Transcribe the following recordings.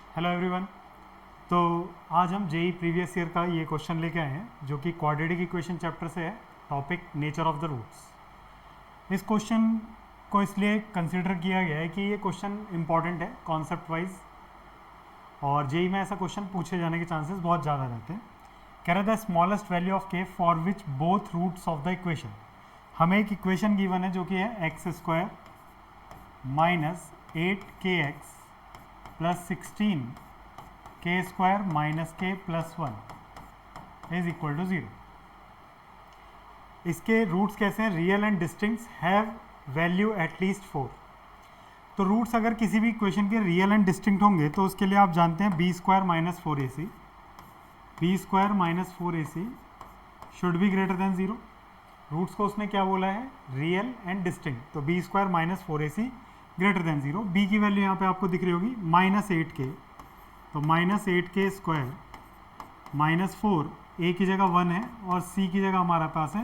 Hello everyone. तो आज हम जेई प्रीवियस ईयर का ये क्वेश्चन लेके आए हैं जो कि क्वाड्रेटिक इक्वेशन चैप्टर से है। Topic nature of the roots. इस क्वेश्चन को इसलिए कंसिडर किया गया है कि ये क्वेश्चन इंपॉर्टेंट है कॉन्सेप्ट वाइज, और जेई में ऐसा क्वेश्चन पूछे जाने के चांसेस बहुत ज़्यादा रहते हैं। कह रहा था smallest value of k for which both roots of the equation. हमें एक इक्वेशन गिवन है जो कि है x square minus 8kx plus 16 k square minus k plus 1 is equal to 0। इसके रूट्स कैसे हैं? Real and distinct have value at least 4। तो रूट्स अगर किसी भी इक्वेशन के रियल एंड डिस्टिंक्ट होंगे तो उसके लिए आप जानते हैं B square minus 4ac, B square minus 4ac should be greater than 0। Roots को उसने क्या बोला है? Real and distinct. तो B square minus 4ac greater than 0। B की वैल्यू यहाँ पे आपको दिख रही होगी माइनस 8k, तो माइनस 8k स्क्वायर माइनस 4, ए की जगह 1 है और सी की जगह हमारे पास है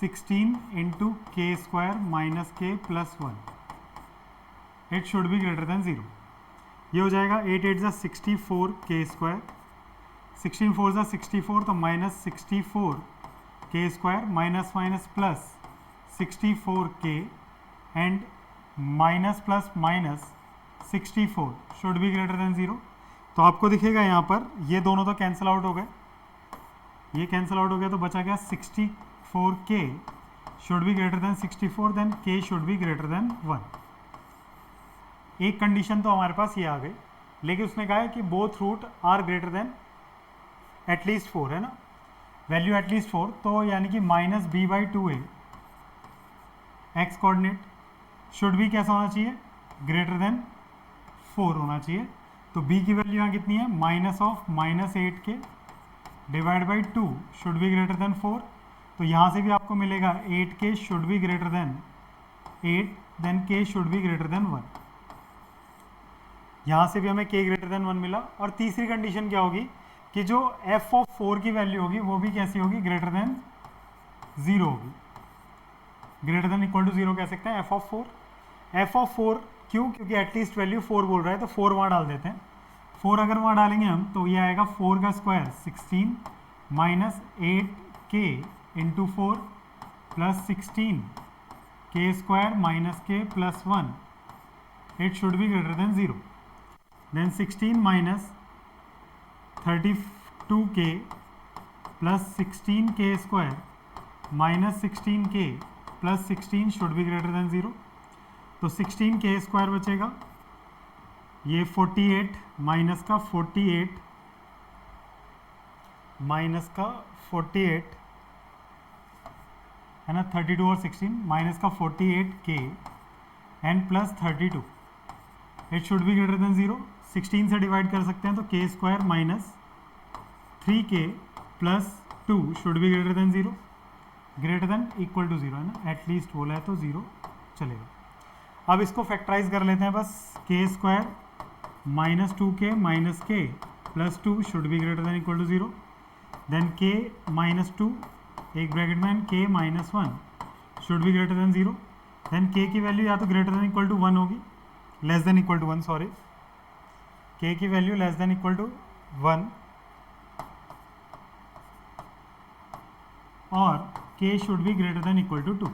16 इंटू के square minus k plus 1। It should be greater than 0। ये हो जाएगा 8 8 ज़ा 64 के स्क्वायर, 16 4 ज़ा 64, तो माइनस 64 के स्क्वायर माइनस माइनस प्लस 64 के and minus plus minus 64 should be greater than 0। तो आपको दिखेगा यहाँ पर ये दोनों तो कैंसिल आउट हो गए, ये कैंसिल आउट हो गया, तो बचा गया 64k should be greater than 64, then k should be greater than 1। एक कंडीशन तो हमारे पास ये आ गई, लेकिन उसने कहा है कि both root are greater than at least 4, है ना, वैल्यू एटलीस्ट 4। तो यानी कि minus b by 2a x coordinate should be कैसा होना चाहिए? ग्रेटर देन 4 होना चाहिए। तो b की वैल्यू यहाँ कितनी है? Minus of minus 8k divide by 2 should be greater than 4। तो यहाँ से भी आपको मिलेगा 8k should be greater than 8, then k should be greater than 1। यहाँ से भी हमें k ग्रेटर देन 1 मिला। और तीसरी कंडीशन क्या होगी कि जो f ऑफ 4 की वैल्यू होगी वो भी कैसी होगी? ग्रेटर देन 0 होगी। ग्रेटर देन इक्वल टू 0 कह सकते हैं f ऑफ 4। f ऑफ 4 क्यों? क्योंकि एटलीस्ट वैल्यू 4 बोल रहा है, तो 4 वहाँ डाल देते हैं। 4 अगर वहाँ डालेंगे हम तो ये आएगा 4 का square 16 minus 8k into 4 plus 16 k square minus k plus 1। It should be greater than 0। Then 16 minus 32k plus 16k square minus 16k plus 16 should be greater than 0। तो 16k स्क्वायर बचेगा, ये 48 माइनस का 48 minus का 48 है ना, 32 और 16 minus का 48k and plus 32। It should be greater than 0। 16 से डिवाइड कर सकते हैं तो k square minus 3k plus 2 should be greater than 0। Greater than equal to 0 है ना, एटलीस्ट बोला है तो 0 चलेगा। अब इसको फैक्टराइज कर लेते हैं बस। K square minus 2k minus k plus 2 should be greater than equal to 0। Then k minus 2 एक ब्रैकेट में k minus 1 should be greater than 0। Then k की वैल्यू या तो ग्रेटर देन इक्वल टू 1 होगी, less than equal to 1 sorry, k की value less than equal to 1 और k should be greater than equal to 2।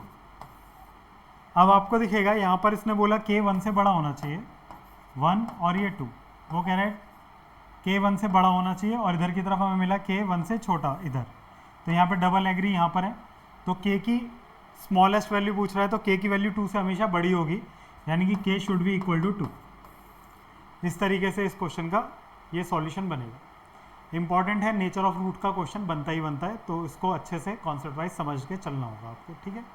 अब आपको दिखेगा यहाँ पर इसने बोला k 1 से बड़ा होना चाहिए, 1 और ये 2। वो कह रहा है k 1 से बड़ा होना चाहिए और इधर की तरफ हमें मिला k 1 से छोटा इधर। तो यहाँ पे डबल एग्री यहाँ पर है, तो k की स्मॉलेस्ट वैल्यू पूछ रहा है तो k की वैल्यू 2 से हमेशा बड़ी होगी, यानी कि k should be equal to 2। इस तरीके से इस क्वेश्चन का ये सॉल्यूशन बनेगा। इंपॉर्टेंट है, नेचर ऑफ रूट का क्वेश्चन बनता ही बनता है, तो इसको अच्छे से कॉन्सेप्ट वाइज समझ के चलना होगा आपको, ठीक है।